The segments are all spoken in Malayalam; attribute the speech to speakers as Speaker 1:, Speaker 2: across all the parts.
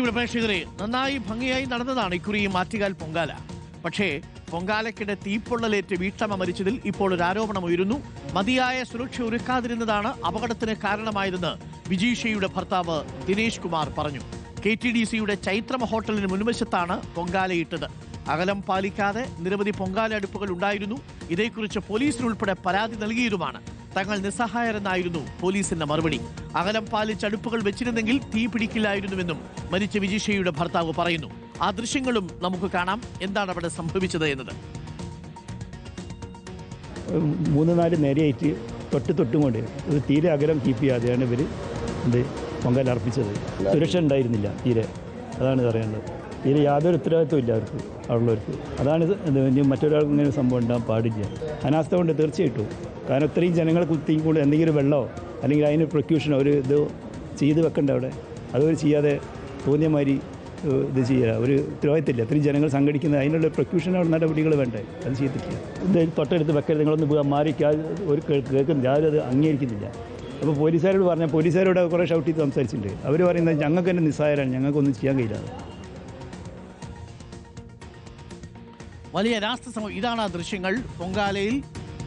Speaker 1: പ്രിയപ്പെട്ട പ്രേക്ഷകരെ, നന്നായി ഭംഗിയായി നടന്നതാണ് ഇക്കുറി മാറ്റുകാൽ പൊങ്കാല. പക്ഷേ പൊങ്കാലയ്ക്കിടെ തീപ്പൊള്ളലേറ്റ് വീട്ടമ്മ മരിച്ചതിൽ ഇപ്പോൾ ഒരു ആരോപണം ഉയരുന്നു. മതിയായ സുരക്ഷ ഒരുക്കാതിരുന്നതാണ് അപകടത്തിന് കാരണമായതെന്ന് വിജീഷയുടെ ഭർത്താവ് ദിനേശ് കുമാർ പറഞ്ഞു. KTDCയുടെ ചൈത്രം ഹോട്ടലിന് മുൻവശത്താണ് പൊങ്കാലയിട്ടത്. അകലം പാലിക്കാതെ നിരവധി പൊങ്കാല അടുപ്പുകൾ ഉണ്ടായിരുന്നു. ഇതേക്കുറിച്ച് പോലീസിനുൾപ്പെടെ പരാതി നൽകിയതുമാണ്. തങ്ങൾ നിസ്സഹായരെന്നായിരുന്നു പോലീസിന്റെ മറുപടി. അകലം പാലിച്ച് അടുപ്പുകൾ വെച്ചിരുന്നെങ്കിൽ തീ പിടിക്കില്ലായിരുന്നുവെന്നും മരിച്ച വിജീഷയുടെ ഭർത്താവ് പറയുന്നു. ആ ദൃശ്യങ്ങളും നമുക്ക് കാണാം, എന്താണ് അവിടെ സംഭവിച്ചത് എന്നത്.
Speaker 2: 3-4 നേരെയായിട്ട് തൊട്ടും കൊണ്ട് ഇത് തീരെ അകലം കീപ്പ് ചെയ്യാതെയാണ് ഇവർ പൊങ്കാല അർപ്പിച്ചത്. സുരക്ഷ ഉണ്ടായിരുന്നില്ല തീരെ, അതാണ് പറയേണ്ടത്. തീരെ യാതൊരു ഉത്തരവാദിത്വം ഇല്ല അവർക്ക്, അവിടെയുള്ളവർക്ക്. അതാണ് മറ്റൊരാൾക്ക് ഇങ്ങനെ സംഭവം ഉണ്ടാകാൻ പാടില്ല. അനാസ്ഥ കൊണ്ട് തീർച്ചയായിട്ടും. കാരണം ഇത്രയും ജനങ്ങളെ കുത്തിക്കൊണ്ട് എന്തെങ്കിലും വെള്ളമോ അല്ലെങ്കിൽ അതിന് പ്രൊക്യൂഷനോ ഒരു ഇത് ചെയ്ത് വെക്കണ്ട അവിടെ. അതൊരു ചെയ്യാതെ തോന്നിയ മാതിരി ഇത് ചെയ്യുക ഒരു ഉത്തരവാദിത്തമില്ല. അത്രയും ജനങ്ങൾ സംഘടിക്കുന്നത് അതിനുള്ള പ്രൊക്യൂഷനോ നടപടികൾ വേണ്ടേ, അത് ചെയ്തിട്ടില്ല. ഇത് തൊട്ടടുത്ത് വെക്കരുത്, നിങ്ങളൊന്ന് മാറി ഒരു കേൾക്കുന്നില്ല, ആരും അത് അംഗീകരിക്കുന്നില്ല. അപ്പോൾ പോലീസുകാരോട് പറഞ്ഞാൽ പോലീസുകാരോട് കുറേ ഷൗട്ട് ചെയ്ത് സംസാരിച്ചിട്ടുണ്ട്. അവർ പറയുന്നത് ഞങ്ങൾക്ക് തന്നെ നിസ്സായരാണ്, ഞങ്ങൾക്കൊന്നും ചെയ്യാൻ കഴിയില്ല.
Speaker 1: വലിയ രാഷ്ട്ര ഇതാണ് ആ ദൃശ്യങ്ങൾ.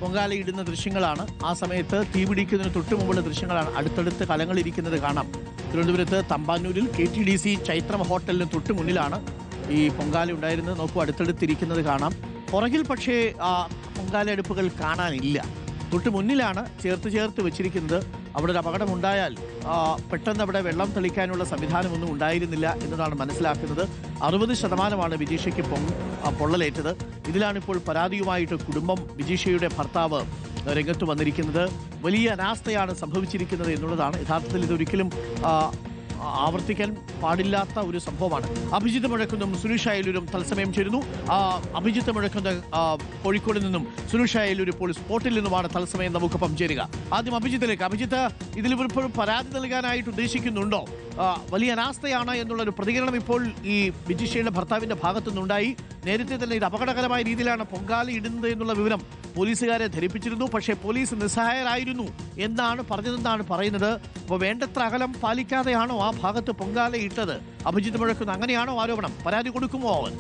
Speaker 1: പൊങ്കാലയിടുന്ന ദൃശ്യങ്ങളാണ്. ആ സമയത്ത് തീ പിടിക്കുന്നതിന് തൊട്ട് മുമ്പുള്ള ദൃശ്യങ്ങളാണ്. അടുത്തടുത്ത് കലങ്ങളിരിക്കുന്നത് കാണാം. തിരുവനന്തപുരത്ത് തമ്പാനൂരിൽ KTDC ചൈത്രം ഹോട്ടലിന് തൊട്ട് മുന്നിലാണ് ഈ പൊങ്കാല ഉണ്ടായിരുന്നത്. നോക്കൂ, അടുത്തടുത്തിരിക്കുന്നത് കാണാം. പുറകിൽ പക്ഷേ പൊങ്കാല അടുപ്പുകൾ കാണാനില്ല. തൊട്ട് മുന്നിലാണ് ചേർത്ത് വെച്ചിരിക്കുന്നത്. അവിടെ ഒരു അപകടമുണ്ടായാൽ പെട്ടെന്ന് അവിടെ വെള്ളം തെളിക്കാനുള്ള സംവിധാനമൊന്നും ഉണ്ടായിരുന്നില്ല എന്നതാണ് മനസ്സിലാക്കുന്നത്. 60% വിജീഷയ്ക്ക് പൊള്ളലേറ്റത്. ഇതിലാണിപ്പോൾ പരാതിയുമായിട്ട് കുടുംബം, വിജീഷയുടെ ഭർത്താവ് രംഗത്ത് വന്നിരിക്കുന്നത്. വലിയ അനാസ്ഥയാണ് സംഭവിച്ചിരിക്കുന്നത് എന്നുള്ളതാണ്. യഥാർത്ഥത്തിൽ ഇതൊരിക്കലും ആവർത്തിക്കാൻ പാടില്ലാത്ത ഒരു സംഭവമാണ്. അഭിജിത്ത് മുഴക്കുന്നും സുനിഷ അയലൂരും തത്സമയം ചേരുന്നു. അഭിജിത്ത് മുഴക്കുന്ന കോഴിക്കോട് നിന്നും സുനിഷ അയലൂർ ഇപ്പോൾ സ്പോട്ടിൽ നിന്നുമാണ് തത്സമയം നമുക്കൊപ്പം ചേരുക. ആദ്യം അഭിജിത്തിലേക്ക്. അഭിജിത്ത്, ഇതിൽ ഇപ്പോഴും പരാതി നൽകാനായിട്ട് ഉദ്ദേശിക്കുന്നുണ്ടോ? വലിയ അനാസ്ഥയാണ് എന്നുള്ളൊരു പ്രതികരണം ഇപ്പോൾ ഈ വിജീഷയുടെ ഭർത്താവിന്റെ ഭാഗത്തുനിന്നുണ്ടായി. നേരത്തെ തന്നെ ഇത് അപകടകരമായ രീതിയിലാണ് പൊങ്കാല ഇടുന്നത് എന്നുള്ള വിവരം പോലീസുകാരെ ധരിപ്പിച്ചിരുന്നു. പക്ഷേ പോലീസ് നിസ്സഹായരായിരുന്നു എന്നാണ് പറഞ്ഞതെന്നാണ് പറയുന്നത്. അപ്പോൾ വേണ്ടത്ര അകലം പാലിക്കാതെയാണോ ആ ഭാഗത്ത് പൊങ്കാല ഇട്ടത്? അഭിജിത്ത് മുഴക്കുന്ന അങ്ങനെയാണോ ആരോപണം? പരാതി കൊടുക്കുമോ അവൻ?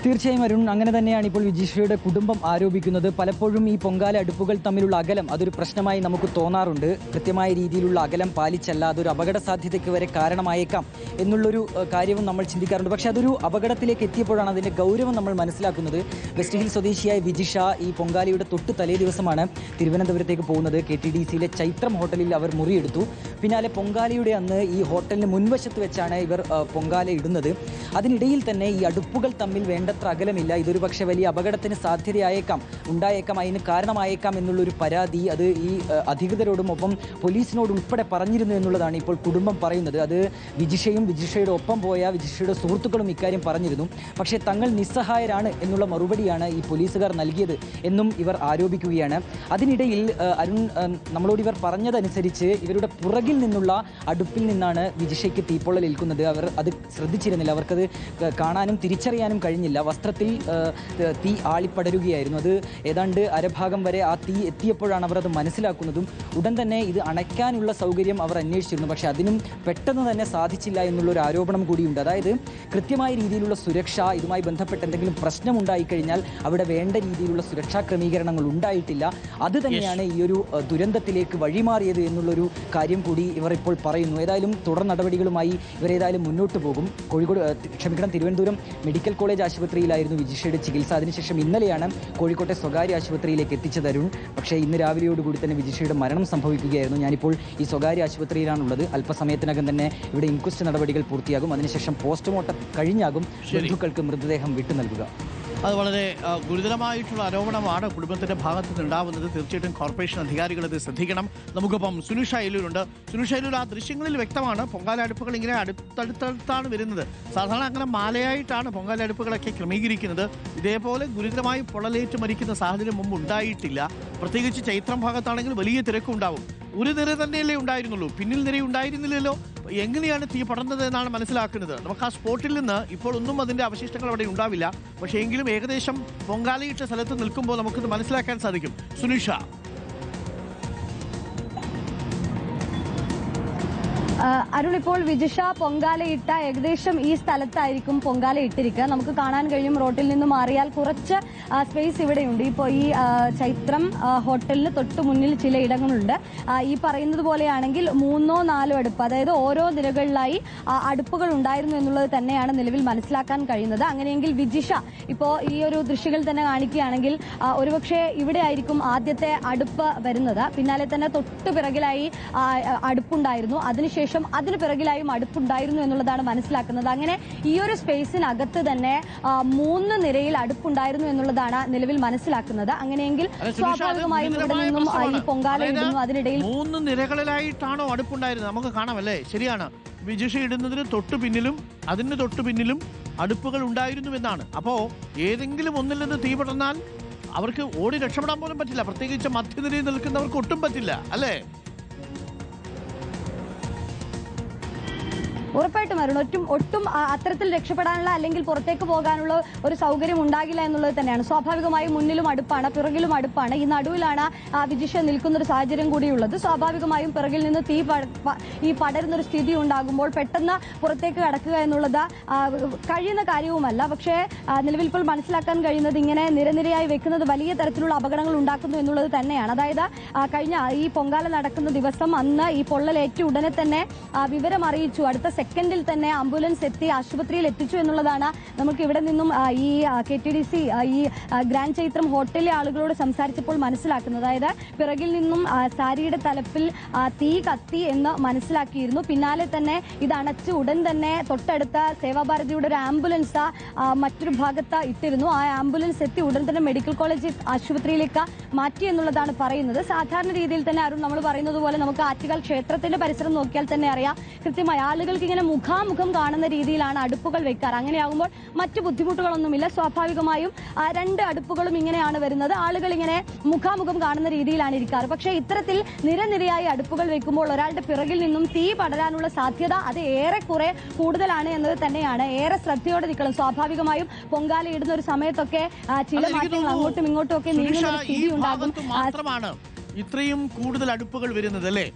Speaker 3: തീർച്ചയായും അരുൺ, അങ്ങനെ തന്നെയാണ് ഇപ്പോൾ വിജീഷയുടെ കുടുംബം ആരോപിക്കുന്നത്. പലപ്പോഴും ഈ പൊങ്കാല അടുപ്പുകൾ തമ്മിലുള്ള അകലം അതൊരു പ്രശ്നമായി നമുക്ക് തോന്നാറുണ്ട്. കൃത്യമായ രീതിയിലുള്ള അകലം പാലിച്ചല്ല, അതൊരു അപകട സാധ്യതയ്ക്ക് വരെ കാരണമായേക്കാം എന്നുള്ളൊരു കാര്യവും നമ്മൾ ചിന്തിക്കാറുണ്ട്. പക്ഷേ അതൊരു അപകടത്തിലേക്ക് എത്തിയപ്പോഴാണ് അതിൻ്റെ ഗൗരവം നമ്മൾ മനസ്സിലാക്കുന്നത്. വെസ്റ്റ് ഹിൽ സ്വദേശിയായ വിജിഷ ഈ പൊങ്കാലയുടെ തൊട്ട് തലേ ദിവസമാണ് തിരുവനന്തപുരത്തേക്ക് പോകുന്നത്. KTDCയിലെ ചൈത്രം ഹോട്ടലിൽ അവർ മുറിയെടുത്തു. പിന്നാലെ പൊങ്കാലയുടെ അന്ന് ഈ ഹോട്ടലിന് മുൻവശത്ത് വെച്ചാണ് ഇവർ പൊങ്കാല ഇടുന്നത്. അതിനിടയിൽ തന്നെ ഈ അടുപ്പുകൾ തമ്മിൽ വേണ്ടത്ര അകലമില്ല. ഇതൊരു പക്ഷേ വലിയ അപകടത്തിന് സാധ്യതയായേക്കാം, ഉണ്ടായേക്കാം, അതിന് കാരണമായേക്കാം എന്നുള്ളൊരു പരാതി അത് ഈ അധികൃതരോടും ഒപ്പം പോലീസിനോട് ഉൾപ്പെടെ പറഞ്ഞിരുന്നു എന്നുള്ളതാണ് ഇപ്പോൾ കുടുംബം പറയുന്നത്. അത് വിജിഷയുടെ ഒപ്പം പോയ വിജിഷയുടെ സുഹൃത്തുക്കളും ഇക്കാര്യം പറഞ്ഞിരുന്നു. പക്ഷേ തങ്ങൾ നിസ്സഹായരാണ് എന്നുള്ള മറുപടിയാണ് ഈ പോലീസുകാർ നൽകിയത് എന്നും ഇവർ ആരോപിക്കുകയാണ്. അതിനിടയിൽ അരുൺ, നമ്മളോട് ഇവർ പറഞ്ഞതനുസരിച്ച് ഇവരുടെ പുറകിൽ നിന്നുള്ള അടുപ്പിൽ നിന്നാണ് വിജിഷയ്ക്ക് തീപ്പൊള്ളൽ ഏൽക്കുന്നത്. അവർ അത് ശ്രദ്ധിച്ചിരുന്നില്ല, അവർക്കത് കാണാനും തിരിച്ചറിയാനും കഴിഞ്ഞില്ല. വസ്ത്രത്തിൽ തീ ആളിപ്പടരുകയായിരുന്നു. അത് ഏതാണ്ട് അരഭാഗം വരെ ആ തീ എത്തിയപ്പോഴാണ് അവർ അത് മനസ്സിലാക്കുന്നതും. ഉടൻ തന്നെ ഇത് അണയ്ക്കാനുള്ള സൗകര്യം അവർ അന്വേഷിച്ചിരുന്നു. പക്ഷേ അതിനും പെട്ടെന്ന് തന്നെ സാധിച്ചില്ല എന്നുള്ളൊരു ആരോപണം കൂടിയുണ്ട്. അതായത് കൃത്യമായ രീതിയിലുള്ള സുരക്ഷ, ഇതുമായി ബന്ധപ്പെട്ട് എന്തെങ്കിലും പ്രശ്നമുണ്ടായിക്കഴിഞ്ഞാൽ അവിടെ വേണ്ട രീതിയിലുള്ള സുരക്ഷാ ക്രമീകരണങ്ങൾ ഉണ്ടായിട്ടില്ല. അത് തന്നെയാണ് ഈ ഒരു ദുരന്തത്തിലേക്ക് വഴിമാറിയത് എന്നുള്ളൊരു കാര്യം കൂടി ഇവർ ഇപ്പോൾ പറയുന്നു. ഏതായാലും തുടർ നടപടികളുമായി ഇവരേതായാലും മുന്നോട്ട് പോകും. തിരുവനന്തപുരം മെഡിക്കൽ കോളേജ് ആശുപത്രിയിലായിരുന്നു വിജിഷയുടെ ചികിത്സ. അതിനുശേഷം ഇന്നലെയാണ് കോഴിക്കോട്ടെ സ്വകാര്യ ആശുപത്രിയിലേക്ക് എത്തിച്ചത് അരുൺ. പക്ഷേ ഇന്ന് രാവിലെയോടുകൂടി തന്നെ വിജിഷയുടെ മരണം സംഭവിക്കുകയായിരുന്നു. ഞാനിപ്പോൾ ഈ സ്വകാര്യ ആശുപത്രിയിലാണുള്ളത്. അല്പസമയത്തിനകം തന്നെ ഇവിടെ ഇൻക്വസ്റ്റ് നടപടികൾ പൂർത്തിയാകും. അതിനുശേഷം പോസ്റ്റ്മോർട്ടം കഴിഞ്ഞാകും ബന്ധുക്കൾക്ക് മൃതദേഹം വിട്ടു നൽകുക.
Speaker 1: അത് വളരെ ഗുരുതരമായിട്ടുള്ള ആരോപണമാണ് കുടുംബത്തിന്റെ ഭാഗത്ത് നിന്നുണ്ടാവുന്നത്. തീർച്ചയായിട്ടും കോർപ്പറേഷൻ അധികാരികൾ ഇത് ശ്രദ്ധിക്കണം. നമുക്കിപ്പം സുനിഷ അയലൂരുണ്ട്. സുനിഷ അയലൂർ, ആ ദൃശ്യങ്ങളിൽ വ്യക്തമാണ് പൊങ്കാല അടുപ്പുകൾ ഇങ്ങനെ അടുത്തടുത്താണ് വരുന്നത്. സാധാരണ അങ്ങനെ മാലയായിട്ടാണ് പൊങ്കാല അടുപ്പുകളൊക്കെ ക്രമീകരിക്കുന്നത്. ഇതേപോലെ ഗുരുതരമായി പൊള്ളലേറ്റ് മരിക്കുന്ന സാഹചര്യം മുമ്പ് ഉണ്ടായിട്ടില്ല. പ്രത്യേകിച്ച് ചൈത്രം ഭാഗത്താണെങ്കിൽ വലിയ തിരക്കുണ്ടാവും. ഒരു നിര തന്നെയല്ലേ ഉണ്ടായിരുന്നുള്ളൂ, പിന്നിൽ നിര ഉണ്ടായിരുന്നില്ലല്ലോ. എങ്ങനെയാണ് തീ പടർന്നത് എന്നാണ് മനസ്സിലാക്കുന്നത്. നമുക്ക് ആ സ്പോട്ടിൽ നിന്ന് ഇപ്പോൾ ഒന്നും അതിൻ്റെ അവശിഷ്ടങ്ങൾ അവിടെ ഉണ്ടാവില്ല. പക്ഷേ എങ്കിലും ഏകദേശം പൊങ്കാലയിട്ട സ്ഥലത്ത് നിൽക്കുമ്പോൾ നമുക്കിത് മനസ്സിലാക്കാൻ സാധിക്കും. സുനിഷ,
Speaker 4: അരുൺ, ഇപ്പോൾ വിജിഷ പൊങ്കാലയിട്ട ഏകദേശം ഈ സ്ഥലത്തായിരിക്കും പൊങ്കാല ഇട്ടിരിക്കുക. നമുക്ക് കാണാൻ കഴിയും റോട്ടിൽ നിന്ന് മാറിയാൽ കുറച്ച് സ്പേസ് ഇവിടെയുണ്ട്. ഇപ്പോൾ ഈ ചൈത്രം ഹോട്ടലിന് തൊട്ട് മുന്നിൽ ചില ഇടങ്ങളുണ്ട്. ഈ പറയുന്നത് പോലെയാണെങ്കിൽ 3 or 4 അടുപ്പ്, അതായത് ഓരോ നിരകളിലായി അടുപ്പുകൾ ഉണ്ടായിരുന്നു എന്നുള്ളത് തന്നെയാണ് നിലവിൽ മനസ്സിലാക്കാൻ കഴിയുന്നത്. അങ്ങനെയെങ്കിൽ വിജിഷ ഇപ്പോൾ ഈ ഒരു ദൃശ്യങ്ങൾ തന്നെ കാണിക്കുകയാണെങ്കിൽ ഒരുപക്ഷെ ഇവിടെ ആയിരിക്കും ആദ്യത്തെ അടുപ്പ് വരുന്നത്. പിന്നാലെ തന്നെ തൊട്ട് പിറകിലായി അടുപ്പുണ്ടായിരുന്നു. അതിനുശേഷം അതിന് പിറകിലായും അടുപ്പുണ്ടായിരുന്നു എന്നുള്ളതാണ് മനസ്സിലാക്കുന്നത്. അങ്ങനെ ഈ ഒരു സ്പേസിനകത്ത് തന്നെ 3 നിരയിൽ അടുപ്പുണ്ടായിരുന്നു എന്നുള്ളതാണ് നിലവിൽ മനസ്സിലാക്കുന്നത്. അങ്ങനെയെങ്കിൽ സ്വാഭാവികമായും ഇവിടെ നിന്നും ഈ പൊങ്കാല ഇടുന്നു. അതിനിടയിൽ
Speaker 1: 3 നിരകളിലായിട്ടാണോ അടുപ്പുണ്ടായിരുന്നത്? നമുക്ക് കാണാമല്ലേ? ശരിയാണ്. വിജിഷ ഇടുന്നതിന് തൊട്ടു പിന്നിലും അതിന് തൊട്ടു പിന്നിലും അടുപ്പുകൾ ഉണ്ടായിരുന്നു എന്നാണ്. അപ്പോ ഏതെങ്കിലും ഒന്നിൽ നിന്ന് തീ പടർന്നാൽ അവർക്ക് ഓടി രക്ഷപ്പെടാൻ പോലും പറ്റില്ല. പ്രത്യേകിച്ച് മധ്യനിരയിൽ നിൽക്കുന്നവർക്ക് ഒട്ടും പറ്റില്ല, അല്ലേ?
Speaker 4: ഉറപ്പായിട്ടും അരുൺ, ഒട്ടും അത്തരത്തിൽ രക്ഷപ്പെടാനുള്ള അല്ലെങ്കിൽ പുറത്തേക്ക് പോകാനുള്ള ഒരു സൗകര്യം ഉണ്ടാകില്ല എന്നുള്ളത് തന്നെയാണ്. സ്വാഭാവികമായും മുന്നിലും അടുപ്പാണ്, പിറകിലും അടുപ്പാണ്. ഈ നടുവിലാണ് വിജിഷ നിൽക്കുന്ന ഒരു സാഹചര്യം കൂടിയുള്ളത്. സ്വാഭാവികമായും പിറകിൽ നിന്ന് തീ പടരുന്നൊരു സ്ഥിതി ഉണ്ടാകുമ്പോൾ പെട്ടെന്ന് പുറത്തേക്ക് കടക്കുക എന്നുള്ളത് കഴിയുന്ന കാര്യവുമല്ല. പക്ഷേ നിലവിൽ ഇപ്പോൾ മനസ്സിലാക്കാൻ കഴിയുന്നത് ഇങ്ങനെ നിരനിരയായി വെക്കുന്നത് വലിയ തരത്തിലുള്ള അപകടങ്ങൾ ഉണ്ടാക്കുന്നു എന്നുള്ളത് തന്നെയാണ്. അതായത് കഴിഞ്ഞ ഈ പൊങ്കാല നടക്കുന്ന ദിവസം അന്ന് ഈ പൊള്ളലേറ്റ് ഉടനെ തന്നെ വിവരം അറിയിച്ചു. അടുത്ത സെക്കൻഡിൽ തന്നെ ആംബുലൻസ് എത്തി ആശുപത്രിയിൽ എത്തിച്ചു എന്നുള്ളതാണ് നമുക്ക് ഇവിടെ നിന്നും ഈ KTDC ഈ ഗ്രാൻഡ് ചൈത്രം ഹോട്ടലിലെ ആളുകളോട് സംസാരിച്ചപ്പോൾ മനസ്സിലാക്കുന്നത്. അതായത് പിറകിൽ നിന്നും സാരിയുടെ തലപ്പിൽ തീ കത്തി എന്ന് മനസ്സിലാക്കിയിരുന്നു. പിന്നാലെ തന്നെ ഇത് അണച്ച് ഉടൻ തന്നെ തൊട്ടടുത്ത സേവാഭാരതിയുടെ ഒരു ആംബുലൻസ് മറ്റൊരു ഭാഗത്ത് ഇട്ടിരുന്നു. ആ ആംബുലൻസ് എത്തി ഉടൻ തന്നെ മെഡിക്കൽ കോളേജ് ആശുപത്രിയിലേക്ക് മാറ്റി എന്നുള്ളതാണ് പറയുന്നത്. സാധാരണ രീതിയിൽ തന്നെ അരുൺ, നമ്മൾ പറയുന്നത് പോലെ നമുക്ക് ആറ്റുകാൽ ക്ഷേത്രത്തിന്റെ പരിസരം നോക്കിയാൽ തന്നെ അറിയാം, കൃത്യമായി ആളുകൾക്ക് ഇങ്ങനെ മുഖാമുഖം കാണുന്ന രീതിയിലാണ് അടുപ്പുകൾ വെക്കാറ്. അങ്ങനെയാകുമ്പോൾ മറ്റു ബുദ്ധിമുട്ടുകളൊന്നുമില്ല. സ്വാഭാവികമായും 2 അടുപ്പുകളും ഇങ്ങനെയാണ് വരുന്നത്. ആളുകൾ ഇങ്ങനെ മുഖാമുഖം കാണുന്ന രീതിയിലാണ് ഇരിക്കാറ്. പക്ഷേ ഇത്തരത്തിൽ നിരനിരയായി അടുപ്പുകൾ വെക്കുമ്പോൾ ഒരാളുടെ പിറകിൽ നിന്നും തീ പടരാനുള്ള സാധ്യത അത് ഏറെക്കുറെ കൂടുതലാണ് എന്നത് തന്നെയാണ്. ഏറെ ശ്രദ്ധയോടെ നിൽക്കണം. സ്വാഭാവികമായും പൊങ്കാല ഇടുന്ന ഒരു സമയത്തൊക്കെ ചില മാറ്റങ്ങൾ അങ്ങോട്ടും ഇങ്ങോട്ടും ഒക്കെ നീങ്ങുന്ന ഒരു സ്ഥിതി ഉണ്ടാകും.
Speaker 1: മാത്രമാണ് ഇത്രയും കൂടുതൽ അടുപ്പുകൾ വരുന്നത്, അല്ലേ?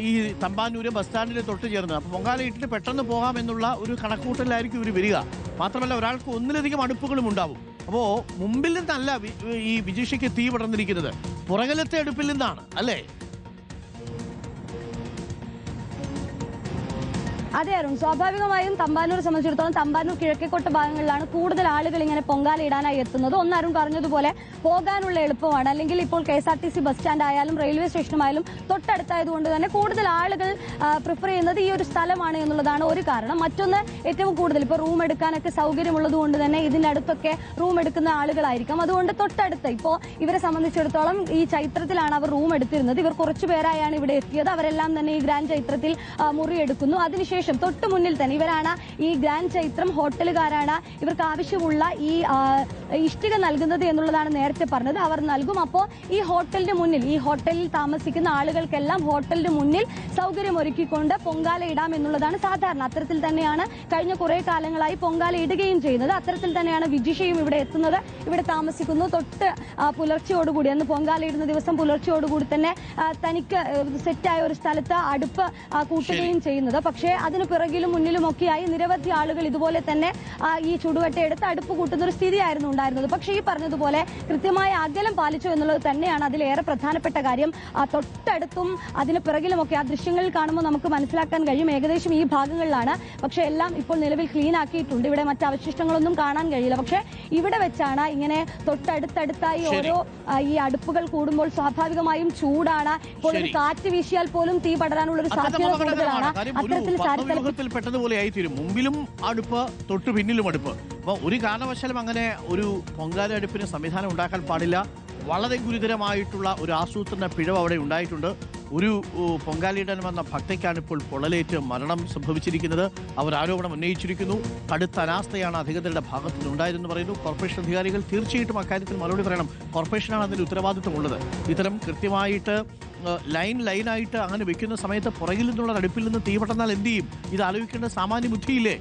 Speaker 1: ഈ തമ്പാനൂര് ബസ് സ്റ്റാൻഡിന് തൊട്ട് ചേർന്ന്. അപ്പൊ പൊങ്കാല ഇട്ടിട്ട് പെട്ടെന്ന് പോകാമെന്നുള്ള ഒരു കണക്കൂട്ടലായിരിക്കും ഇവർ വരിക. മാത്രമല്ല ഒരാൾക്ക് ഒന്നിലധികം അടുപ്പുകളും ഉണ്ടാവും. അപ്പോ മുമ്പിൽ നിന്നല്ല ഈ വിജിഷയ്ക്ക് തീ പടർന്നിരിക്കുന്നത്, പുറകിലത്തെ അടുപ്പിൽ നിന്നാണ്, അല്ലേ?
Speaker 4: അതെ അരുൺ, സ്വാഭാവികമായും തമ്പാനൂർ സംബന്ധിച്ചിടത്തോളം തമ്പാനൂർ കിഴക്കേക്കോട്ട ഭാഗങ്ങളിലാണ് കൂടുതൽ ആളുകൾ ഇങ്ങനെ പൊങ്കാല ഇടാനായി എത്തുന്നത്. ഒന്ന് അരുൺ പറഞ്ഞതുപോലെ പോകാനുള്ള എളുപ്പമാണ്. അല്ലെങ്കിൽ ഇപ്പോൾ KSRTC ബസ് സ്റ്റാൻഡ് ആയാലും റെയിൽവേ സ്റ്റേഷനുമായാലും തൊട്ടടുത്തായതുകൊണ്ട് തന്നെ കൂടുതൽ ആളുകൾ പ്രിഫർ ചെയ്യുന്നത് ഈ ഒരു സ്ഥലമാണ് എന്നുള്ളതാണ് ഒരു കാരണം. മറ്റൊന്ന്, ഏറ്റവും കൂടുതൽ ഇപ്പോൾ റൂം എടുക്കാനൊക്കെ സൗകര്യമുള്ളത് കൊണ്ട് തന്നെ ഇതിന്റെ അടുത്തൊക്കെ റൂം എടുക്കുന്ന ആളുകളായിരിക്കാം. അതുകൊണ്ട് തൊട്ടടുത്ത് ഇപ്പോൾ ഇവരെ സംബന്ധിച്ചിടത്തോളം ഈ ചൈത്രത്തിലാണ് അവർ റൂം എടുത്തിരുന്നത്. ഇവർ കുറച്ചു പേരായാണ് ഇവിടെ എത്തിയത്. അവരെല്ലാം തന്നെ ഈ ഗ്രാൻഡ് ചൈത്രത്തിൽ മുറിയെടുക്കുന്നു. അതിനുശേഷം തൊട്ട് മുന്നിൽ തന്നെ ഇവരാണ് ഈ ഗ്രാൻഡ് ചൈത്രം ഹോട്ടലുകാരാണ് ഇവർക്ക് ആവശ്യമുള്ള ഈ ഇഷ്ടിക നൽകുന്നത് എന്നുള്ളതാണ് നേരത്തെ പറഞ്ഞത്. അവർ നൽകും. അപ്പോൾ ഈ ഹോട്ടലിന് മുന്നിൽ, ഈ ഹോട്ടലിൽ താമസിക്കുന്ന ആളുകൾക്കെല്ലാം ഹോട്ടലിന് മുന്നിൽ സൗകര്യമൊരുക്കിക്കൊണ്ട് പൊങ്കാല ഇടാം എന്നുള്ളതാണ് സാധാരണ. അത്തരത്തിൽ തന്നെയാണ് കഴിഞ്ഞ കുറെ കാലങ്ങളായി പൊങ്കാല ഇടുകയും ചെയ്യുന്നത്. അത്തരത്തിൽ തന്നെയാണ് വിജിഷയും ഇവിടെ എത്തുന്നത്, ഇവിടെ താമസിക്കുന്നു. തൊട്ട് പുലർച്ചയോടുകൂടി, അന്ന് പൊങ്കാല ഇടുന്ന ദിവസം പുലർച്ചയോടുകൂടി തന്നെ തനിക്ക് സെറ്റായ ഒരു സ്ഥലത്ത് അടുപ്പ് കൂട്ടുകയും ചെയ്യുന്നത്. പക്ഷേ അതിന് പിറകിലും മുന്നിലുമൊക്കെയായി നിരവധി ആളുകൾ ഇതുപോലെ തന്നെ ഈ ചുടുകട്ടയെടുത്ത് അടുപ്പ് കൂട്ടുന്ന ഒരു സ്ഥിതിയായിരുന്നു ഉണ്ടായിരുന്നത്. പക്ഷേ ഈ പറഞ്ഞതുപോലെ കൃത്യമായ അകലം പാലിച്ചു എന്നുള്ളത് തന്നെയാണ് അതിലേറെ പ്രധാനപ്പെട്ട കാര്യം. തൊട്ടടുത്തും അതിന് പിറകിലുമൊക്കെ ആ ദൃശ്യങ്ങളിൽ കാണുമ്പോൾ നമുക്ക് മനസ്സിലാക്കാൻ കഴിയും ഏകദേശം ഈ ഭാഗങ്ങളിലാണ്. പക്ഷെ എല്ലാം ഇപ്പോൾ നിലവിൽ ക്ലീൻ ആക്കിയിട്ടുണ്ട്. ഇവിടെ മറ്റ് അവശിഷ്ടങ്ങളൊന്നും കാണാൻ കഴിയില്ല. പക്ഷെ ഇവിടെ വെച്ചാണ് ഇങ്ങനെ തൊട്ടടുത്തടുത്തായി ഓരോ ഈ അടുപ്പുകൾ കൂടുമ്പോൾ സ്വാഭാവികമായും ചൂടാണ്. ഇപ്പോൾ ഒരു കാറ്റ് വീശിയാൽ പോലും തീ പടരാനുള്ള ഒരു സാധ്യത കൂടുതലാണ്. അത്തരത്തിൽ
Speaker 1: പെട്ടതുപോലെ ആയിത്തീരും. മുമ്പിലും അടുപ്പ്, തൊട്ടു പിന്നിലും അടുപ്പ്. അപ്പൊ ഒരു കാരണവശാലും അങ്ങനെ ഒരു പൊങ്കാല അടുപ്പിന് സംവിധാനം ഉണ്ടാക്കാൻ പാടില്ല. വളരെ ഗുരുതരമായിട്ടുള്ള ഒരു ആസൂത്രണ പിഴവ് അവിടെ ഉണ്ടായിട്ടുണ്ട്. ഒരു പൊങ്കാലയിടാൻ വന്ന ഭക്തയ്ക്കാണ് ഇപ്പോൾ പൊള്ളലേറ്റ് മരണം സംഭവിച്ചിരിക്കുന്നത്. അവർ ആരോപണം ഉന്നയിച്ചിരിക്കുന്നു. കടുത്ത അനാസ്ഥയാണ് അധികൃതരുടെ ഭാഗത്തു നിന്നുണ്ടായതെന്ന് പറയുന്നു. കോർപ്പറേഷൻ അധികാരികൾ തീർച്ചയായിട്ടും അക്കാര്യത്തിൽ മറുപടി പറയണം. കോർപ്പറേഷനാണ് അതിന് ഉത്തരവാദിത്വമുള്ളത്. ഇത്തരം കൃത്യമായിട്ട് ലൈനായിട്ട് അങ്ങനെ വെക്കുന്ന സമയത്ത് പുറകിൽ നിന്നുള്ള അടുപ്പിൽ നിന്ന് തീ പെട്ടെന്നാൽ എന്ത് ചെയ്യും? ഇത് ആലോചിക്കേണ്ട സാമാന്യ ബുദ്ധിയില്ലേ?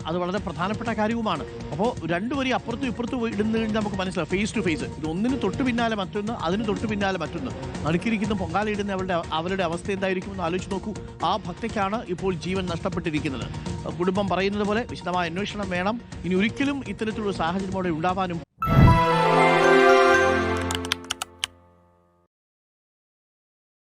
Speaker 1: അത് വളരെ പ്രധാനപ്പെട്ട കാര്യവുമാണ്. അപ്പോൾ രണ്ടുപേരും അപ്പുറത്തും ഇപ്പുറത്തും ഇടുന്ന കഴിഞ്ഞാൽ നമുക്ക് മനസ്സിലാവും, ഫേസ് ടു ഫേസ്. ഇത് ഒന്നിന് തൊട്ട് പിന്നാലെ മറ്റൊന്ന്, അതിന് തൊട്ട് പിന്നാലെ മറ്റൊന്ന്. നടുക്കിരിക്കുന്ന പൊങ്കാല ഇടുന്ന അവരുടെ അവസ്ഥ എന്തായിരിക്കുമെന്ന് ആലോചിച്ച് നോക്കൂ. ആ ഭക്തയ്ക്കാണ് ഇപ്പോൾ ജീവൻ നഷ്ടപ്പെട്ടിരിക്കുന്നത്. കുടുംബം പറയുന്നത് പോലെ വിശദമായ അന്വേഷണം വേണം. ഇനി ഒരിക്കലും ഇത്തരത്തിലുള്ള സാഹചര്യം അവിടെ ഉണ്ടാവാനും